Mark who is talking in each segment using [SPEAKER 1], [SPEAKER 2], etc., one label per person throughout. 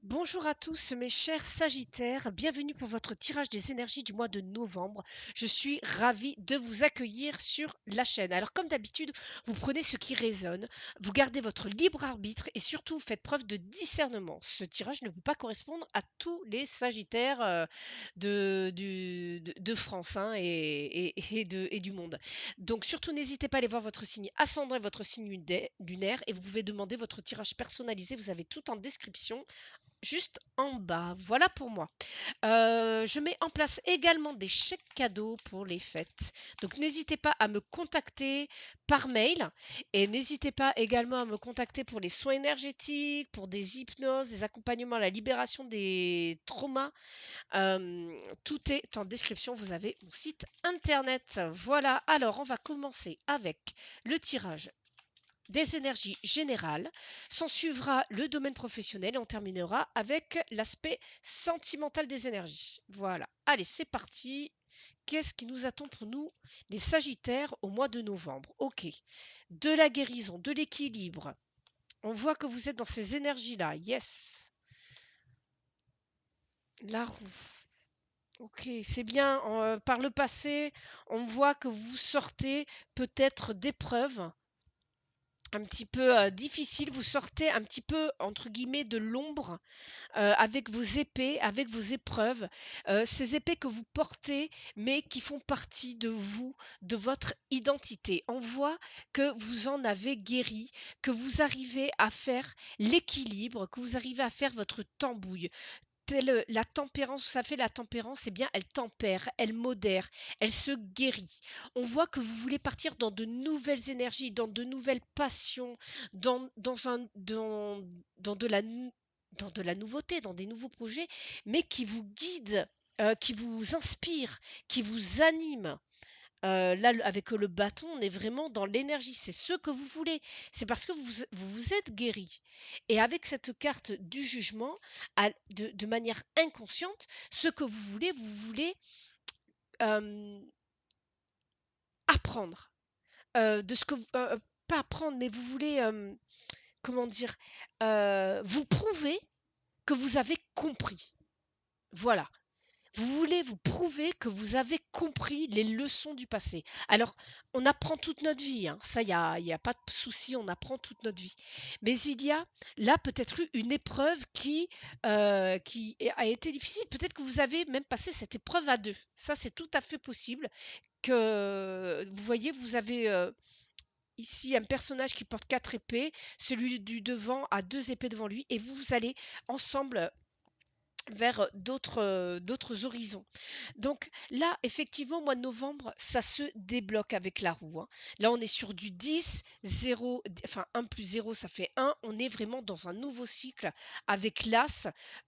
[SPEAKER 1] Bonjour à tous mes chers Sagittaires, bienvenue pour votre tirage des énergies du mois de novembre. Je suis ravie de vous accueillir sur la chaîne. Alors comme d'habitude, vous prenez ce qui résonne, vous gardez votre libre arbitre et surtout faites preuve de discernement. Ce tirage ne peut pas correspondre à tous les Sagittaires de France hein, et du monde. Donc surtout n'hésitez pas à aller voir votre signe ascendant et votre signe lunaire et vous pouvez demander votre tirage personnalisé, vous avez tout en description juste en bas. Voilà pour moi. Je mets en place également des chèques cadeaux pour les fêtes. Donc n'hésitez pas à me contacter par mail et n'hésitez pas également à me contacter pour les soins énergétiques, pour des hypnoses, des accompagnements à la libération des traumas. Tout est en description. Vous avez mon site internet. Voilà. Alors on va commencer avec le tirage des énergies générales, s'en suivra le domaine professionnel et on terminera avec l'aspect sentimental des énergies. Voilà, allez, c'est parti. Qu'est-ce qui nous attend pour nous, les Sagittaires, au mois de novembre? Ok, de la guérison, de l'équilibre. On voit que vous êtes dans ces énergies-là, yes. La roue. Ok, c'est bien. Par le passé, on voit que vous sortez peut-être d'épreuves un petit peu difficile, vous sortez un petit peu entre guillemets de l'ombre avec vos épées, avec vos épreuves, ces épées que vous portez, mais qui font partie de vous, de votre identité. On voit que vous en avez guéri, que vous arrivez à faire l'équilibre, que vous arrivez à faire votre tambouille. La tempérance, vous savez, la tempérance, eh bien, elle tempère, elle modère, elle se guérit. On voit que vous voulez partir dans de nouvelles énergies, dans de nouvelles passions, dans de la, dans de la nouveauté, dans des nouveaux projets, mais qui vous guident, qui vous inspirent, qui vous animent. Là, avec le bâton, on est vraiment dans l'énergie. C'est ce que vous voulez. C'est parce que vous vous êtes guéri. Et avec cette carte du jugement, de manière inconsciente, ce que vous voulez apprendre. De ce que pas apprendre, mais vous voulez, comment dire, vous prouver que vous avez compris. Voilà. Vous voulez vous prouver que vous avez compris les leçons du passé. Alors, on apprend toute notre vie, hein, ça, il y a pas de souci, on apprend toute notre vie. Mais il y a là peut-être eu une épreuve qui a été difficile. Peut-être que vous avez même passé cette épreuve à deux. Ça, c'est tout à fait possible que, vous voyez, vous avez ici un personnage qui porte quatre épées, celui du devant a deux épées devant lui, et vous allez ensemble vers d'autres horizons. Donc là, effectivement, mois de novembre, ça se débloque avec la roue, hein. Là, on est sur du 10, 0, enfin 1 plus 0, ça fait 1. On est vraiment dans un nouveau cycle avec l'As.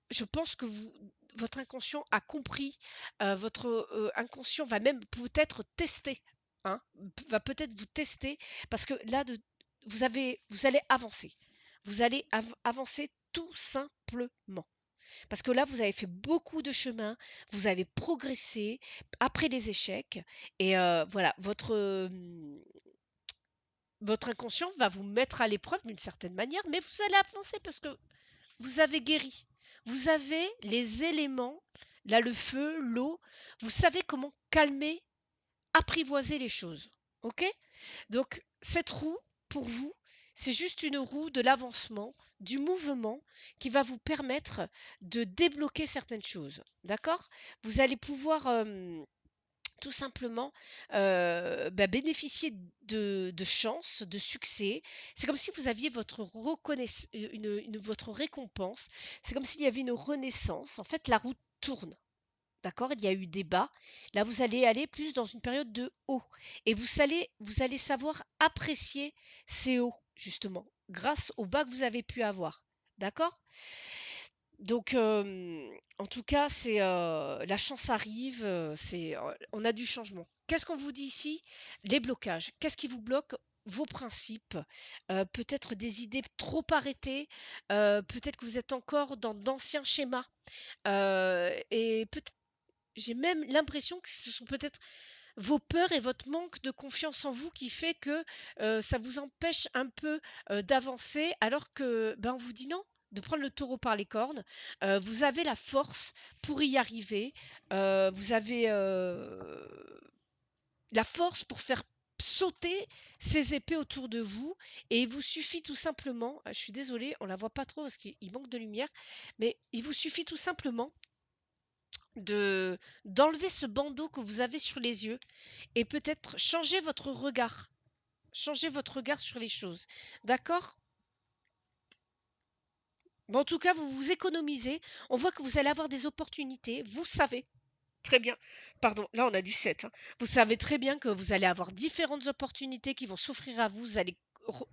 [SPEAKER 1] Je pense que votre inconscient a compris, votre inconscient va même peut-être tester, hein, va peut-être vous tester, parce que là, vous allez avancer. Vous allez avancer tout simplement. Parce que là, vous avez fait beaucoup de chemin, vous avez progressé après les échecs et voilà, votre inconscient va vous mettre à l'épreuve d'une certaine manière, mais vous allez avancer parce que vous avez guéri. Vous avez les éléments, là, le feu, l'eau, vous savez comment calmer, apprivoiser les choses. OK? Donc cette roue, pour vous, c'est juste une roue de l'avancement, du mouvement qui va vous permettre de débloquer certaines choses. D'accord? Vous allez pouvoir tout simplement bénéficier de chance, de succès. C'est comme si vous aviez votre votre récompense. C'est comme s'il y avait une renaissance. En fait, la roue tourne. D'accord? Il y a eu des bas. Là, vous allez aller plus dans une période de haut et vous allez savoir apprécier ces hauts, justement, grâce aux bas que vous avez pu avoir. D'accord? Donc, en tout cas, la chance arrive, on a du changement. Qu'est-ce qu'on vous dit ici? Les blocages. Qu'est-ce qui vous bloque? Vos principes, peut-être des idées trop arrêtées, peut-être que vous êtes encore dans d'anciens schémas, et peut-être j'ai même l'impression que ce sont peut-être vos peurs et votre manque de confiance en vous qui fait que, ça vous empêche un peu, d'avancer alors que, ben, on vous dit: «Non, de prendre le taureau par les cornes. Vous avez la force pour y arriver. Vous avez la force pour faire sauter ces épées autour de vous. Et il vous suffit tout simplement, je suis désolée, on la voit pas trop parce qu'il manque de lumière, mais il vous suffit tout simplement de d'enlever ce bandeau que vous avez sur les yeux et peut-être changer votre regard. Changer votre regard sur les choses. D'accord? Bon, en tout cas, vous vous économisez. On voit que vous allez avoir des opportunités. Vous savez très bien. Pardon, là on a du 7, hein. Vous savez très bien que vous allez avoir différentes opportunités qui vont s'offrir à vous. Vous allez,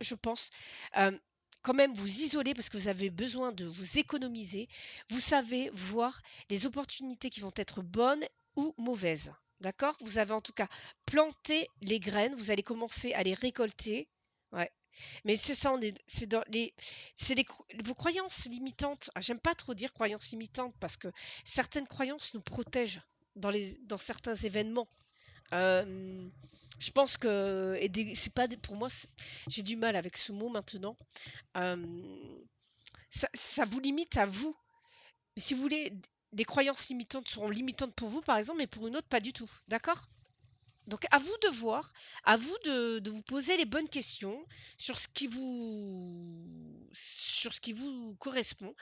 [SPEAKER 1] je pense, euh, quand même vous isoler parce que vous avez besoin de vous économiser. Vous savez voir les opportunités qui vont être bonnes ou mauvaises. D'accord? Vous avez en tout cas planté les graines. Vous allez commencer à les récolter. Ouais. Mais c'est ça, c'est dans vos croyances limitantes. Ah, j'aime pas trop dire croyances limitantes parce que certaines croyances nous protègent dans certains événements. Euh, je pense que, c'est pas pour moi, j'ai du mal avec ce mot maintenant. Euh, ça vous limite à vous. Mais si vous voulez, des croyances limitantes seront limitantes pour vous, par exemple, mais pour une autre, pas du tout. D'accord? Donc à vous de voir, à vous de vous poser les bonnes questions sur ce qui vous correspond.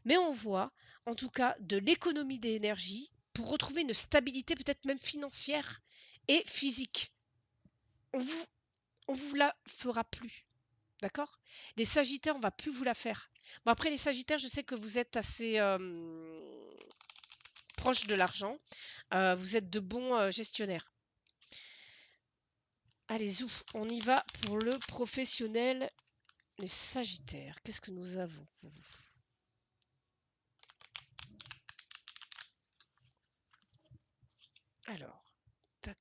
[SPEAKER 1] Mais on voit en tout cas de l'économie d'énergie pour retrouver une stabilité peut-être même financière et physique. On vous, on vous la fera plus. D'accord? Les Sagittaires, on va plus vous la faire. Bon, après les Sagittaires, je sais que vous êtes assez proches de l'argent. Vous êtes de bons gestionnaires. Allez, zou, on y va pour le professionnel. Les Sagittaires, qu'est-ce que nous avons pour vous? Alors, tac.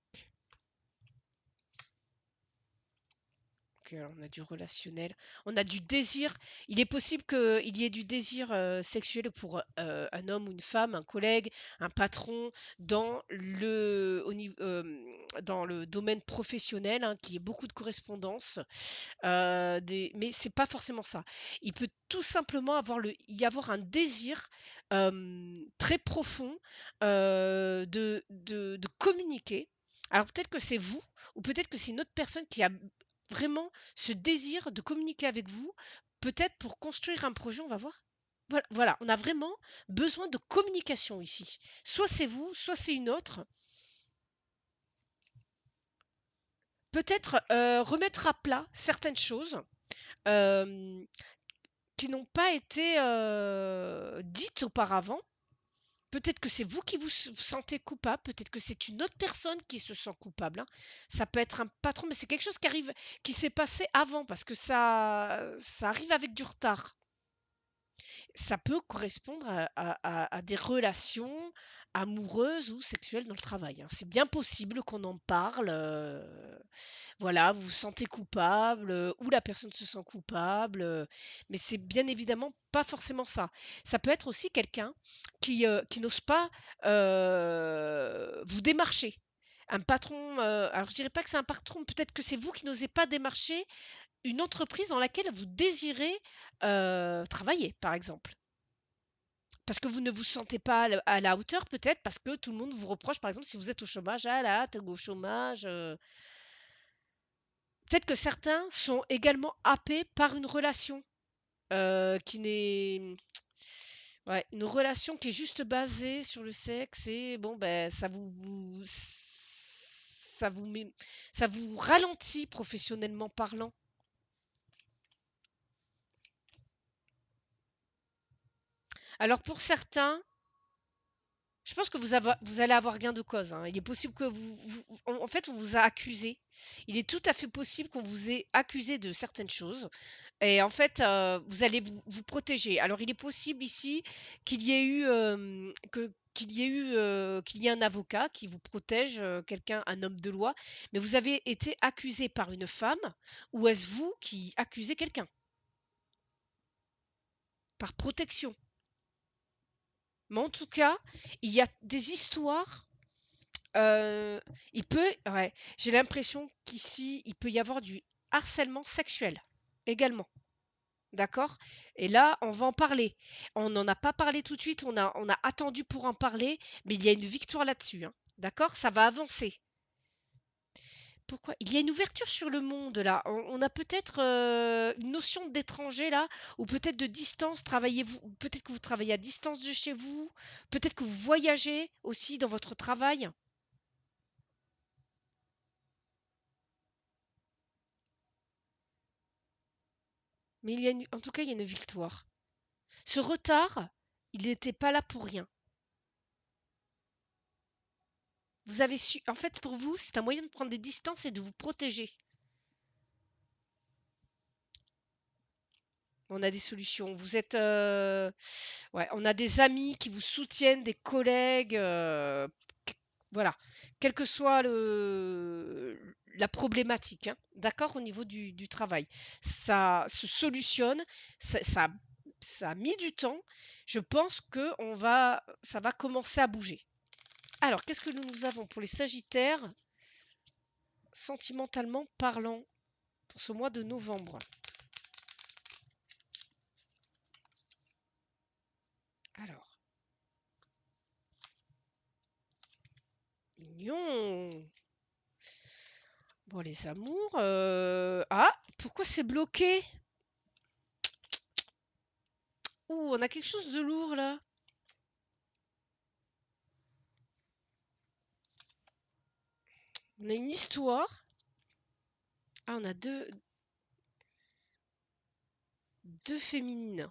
[SPEAKER 1] Ok, alors on a du relationnel, on a du désir. Il est possible qu'il y ait du désir sexuel pour un homme ou une femme, un collègue, un patron dans le domaine professionnel, hein, qu'il y ait beaucoup de correspondance. Mais c'est pas forcément ça. Il peut tout simplement y avoir un désir très profond de communiquer. Alors peut-être que c'est vous, ou peut-être que c'est une autre personne qui a vraiment ce désir de communiquer avec vous, peut-être pour construire un projet, on va voir. Voilà, voilà, on a vraiment besoin de communication ici. Soit c'est vous, soit c'est une autre. Peut-être remettre à plat certaines choses. euh, qui n'ont pas été dites auparavant. Peut-être que c'est vous qui vous sentez coupable, peut-être que c'est une autre personne qui se sent coupable, hein. Ça peut être un patron, mais c'est quelque chose qui s'est passé avant, parce que ça arrive avec du retard. Ça peut correspondre à des relations amoureuses ou sexuelles dans le travail, hein. C'est bien possible qu'on en parle. Voilà, vous vous sentez coupable ou la personne se sent coupable, mais c'est bien évidemment pas forcément ça. Ça peut être aussi quelqu'un qui n'ose pas vous démarcher. Un patron, alors je dirais pas que c'est un patron, peut-être que c'est vous qui n'osez pas démarcher une entreprise dans laquelle vous désirez travailler, par exemple. Parce que vous ne vous sentez pas à la hauteur, peut-être parce que tout le monde vous reproche, par exemple, si vous êtes au chômage, ah là, t'es au chômage. Peut-être que certains sont également happés par une relation qui n'est. Ouais, une relation qui est juste basée sur le sexe et bon, ben, ça vous ralentit professionnellement parlant. Alors pour certains, je pense que vous allez avoir gain de cause, hein. Il est possible que en fait, on vous a accusé. Il est tout à fait possible qu'on vous ait accusé de certaines choses. Et en fait, vous allez vous protéger. Alors, il est possible ici qu'il y ait eu, qu'il y ait un avocat qui vous protège, quelqu'un, un homme de loi. Mais vous avez été accusé par une femme, ou est-ce vous qui accusez quelqu'un? Par protection. Mais en tout cas, il y a des histoires. Euh, ouais, j'ai l'impression qu'ici, il peut y avoir du harcèlement sexuel également. D'accord? Et là, on va en parler. On n'en a pas parlé tout de suite, on a attendu pour en parler, mais il y a une victoire là-dessus, hein. D'accord? Ça va avancer. Pourquoi? Il y a une ouverture sur le monde là. On a peut-être une notion d'étranger là, ou peut-être de distance. Travaillez-vous, peut-être que vous travaillez à distance de chez vous, peut-être que vous voyagez aussi dans votre travail. Mais en tout cas, il y a une victoire. Ce retard, il n'était pas là pour rien. Vous avez su, en fait, pour vous, c'est un moyen de prendre des distances et de vous protéger. On a des solutions. Vous êtes, ouais, on a des amis qui vous soutiennent, des collègues, voilà. Quelle que soit la problématique, hein, d'accord, au niveau du travail. Ça se solutionne, ça a mis du temps. Je pense que ça va commencer à bouger. Alors, qu'est-ce que nous avons pour les Sagittaires, sentimentalement parlant, pour ce mois de novembre? Alors, Lion. Bon, les amours. Ah, pourquoi c'est bloqué? Ouh, on a quelque chose de lourd là. On a une histoire. Ah, on a deux féminines.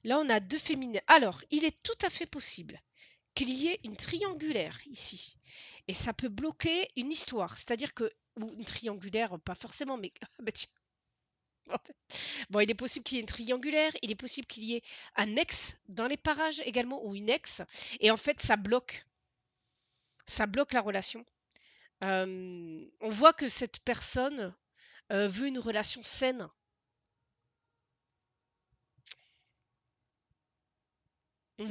[SPEAKER 1] Là, on a deux féminines. Alors, il est tout à fait possible qu'il y ait une triangulaire ici. Et ça peut bloquer une histoire. C'est-à-dire que, ou une triangulaire, pas forcément, mais bah, tiens, bon, il est possible qu'il y ait une triangulaire, il est possible qu'il y ait un ex dans les parages également, ou une ex. Et en fait, ça bloque la relation. On voit que cette personne veut une relation saine. On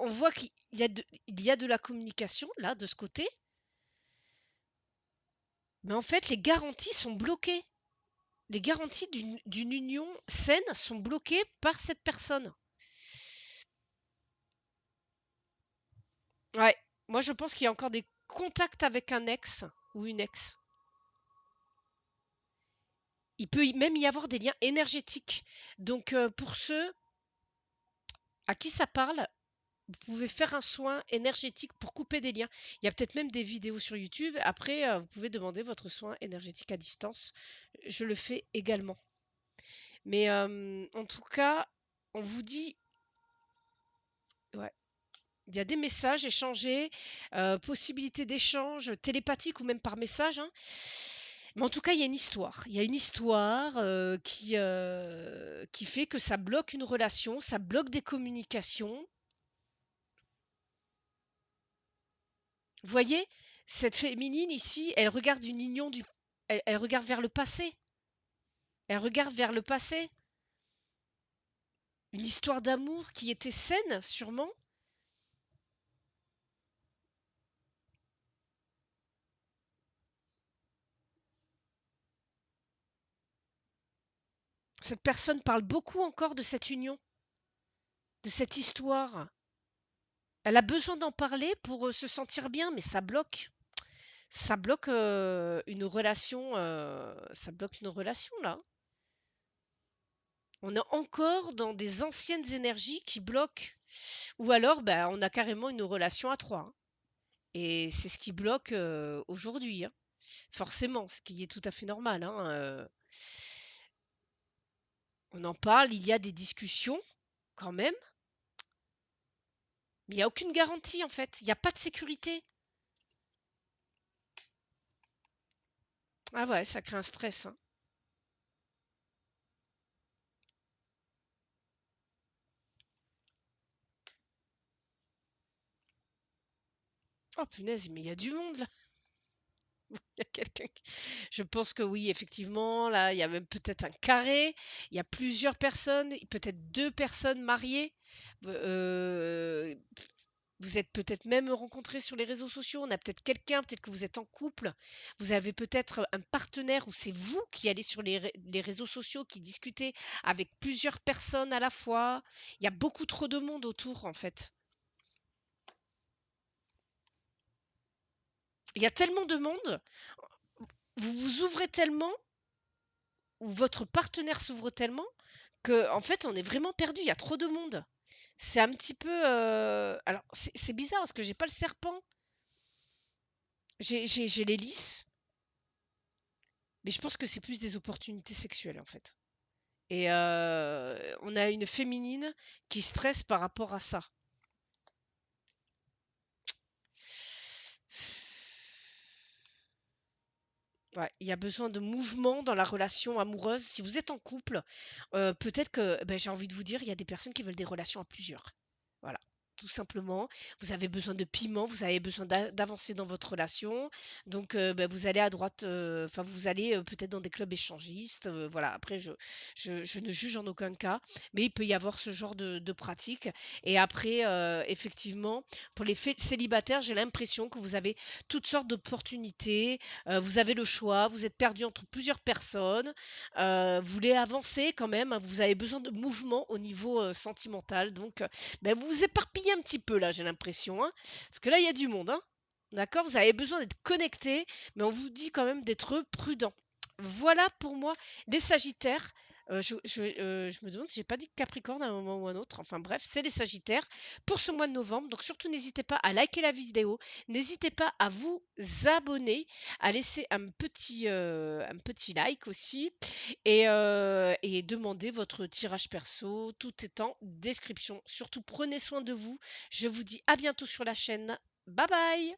[SPEAKER 1] voit qu'il y a de la communication là, de ce côté, mais en fait, les garanties sont bloquées. Les garanties d'une union saine sont bloquées par cette personne. Ouais, moi je pense qu'il y a encore des contacts avec un ex ou une ex. Il peut même y avoir des liens énergétiques. Donc pour ceux à qui ça parle, vous pouvez faire un soin énergétique pour couper des liens. Il y a peut-être même des vidéos sur YouTube. Après, vous pouvez demander votre soin énergétique à distance. Je le fais également. Mais en tout cas, on vous dit, ouais, il y a des messages échangés, possibilité d'échange télépathique ou même par message, hein. Mais en tout cas, il y a une histoire. Il y a une histoire qui fait que ça bloque une relation, ça bloque des communications. Vous voyez, cette féminine ici, elle regarde une union elle regarde vers le passé. Elle regarde vers le passé. Une histoire d'amour qui était saine, sûrement. Cette personne parle beaucoup encore de cette union, de cette histoire. Elle a besoin d'en parler pour se sentir bien, mais ça bloque. Ça bloque une relation. Ça bloque une relation là. On est encore dans des anciennes énergies qui bloquent. Ou alors, bah, on a carrément une relation à trois, hein. Et c'est ce qui bloque aujourd'hui, hein. Forcément, ce qui est tout à fait normal, hein. On en parle, il y a des discussions quand même, mais il n'y a aucune garantie en fait. Il n'y a pas de sécurité. Ah ouais, ça crée un stress, hein. Oh punaise, mais il y a du monde là. Il y a quelqu'un Je pense que oui, effectivement, là, il y a même peut-être un carré. Il y a plusieurs personnes, peut-être deux personnes mariées. Vous êtes peut-être même rencontrés sur les réseaux sociaux. On a peut-être quelqu'un, peut-être que vous êtes en couple. Vous avez peut-être un partenaire ou c'est vous qui allez sur les réseaux sociaux, qui discutez avec plusieurs personnes à la fois. Il y a beaucoup trop de monde autour, en fait. Il y a tellement de monde, vous vous ouvrez tellement, ou votre partenaire s'ouvre tellement, que en fait, on est vraiment perdu. Il y a trop de monde. C'est un petit peu. Alors, c'est bizarre parce que j'ai pas le serpent. J'ai l'hélice, mais je pense que c'est plus des opportunités sexuelles en fait. Et on a une féminine qui stresse par rapport à ça. Ouais, il y a besoin de mouvement dans la relation amoureuse. Si vous êtes en couple, peut-être que, j'ai envie de vous dire, il y a des personnes qui veulent des relations à plusieurs. Voilà, tout simplement. Vous avez besoin de piment, vous avez besoin d'avancer dans votre relation. Donc, vous allez à droite, enfin, vous allez peut-être dans des clubs échangistes. Voilà, après, je ne juge en aucun cas, mais il peut y avoir ce genre de pratique. Et après, effectivement, pour les célibataires, j'ai l'impression que vous avez toutes sortes d'opportunités. Vous avez le choix, vous êtes perdu entre plusieurs personnes, vous voulez avancer quand même, hein, vous avez besoin de mouvement au niveau sentimental, donc vous vous éparpillez un petit peu là, j'ai l'impression, hein, parce que là il y a du monde, hein. D'accord, vous avez besoin d'être connecté, mais on vous dit quand même d'être prudent. Voilà pour moi les Sagittaires. Je me demande si j'ai pas dit Capricorne à un moment ou un autre. Enfin bref, c'est les Sagittaires pour ce mois de novembre. Donc surtout n'hésitez pas à liker la vidéo, n'hésitez pas à vous abonner, à laisser un petit like aussi et demander votre tirage perso. Tout est en description. Surtout prenez soin de vous. Je vous dis à bientôt sur la chaîne. Bye bye!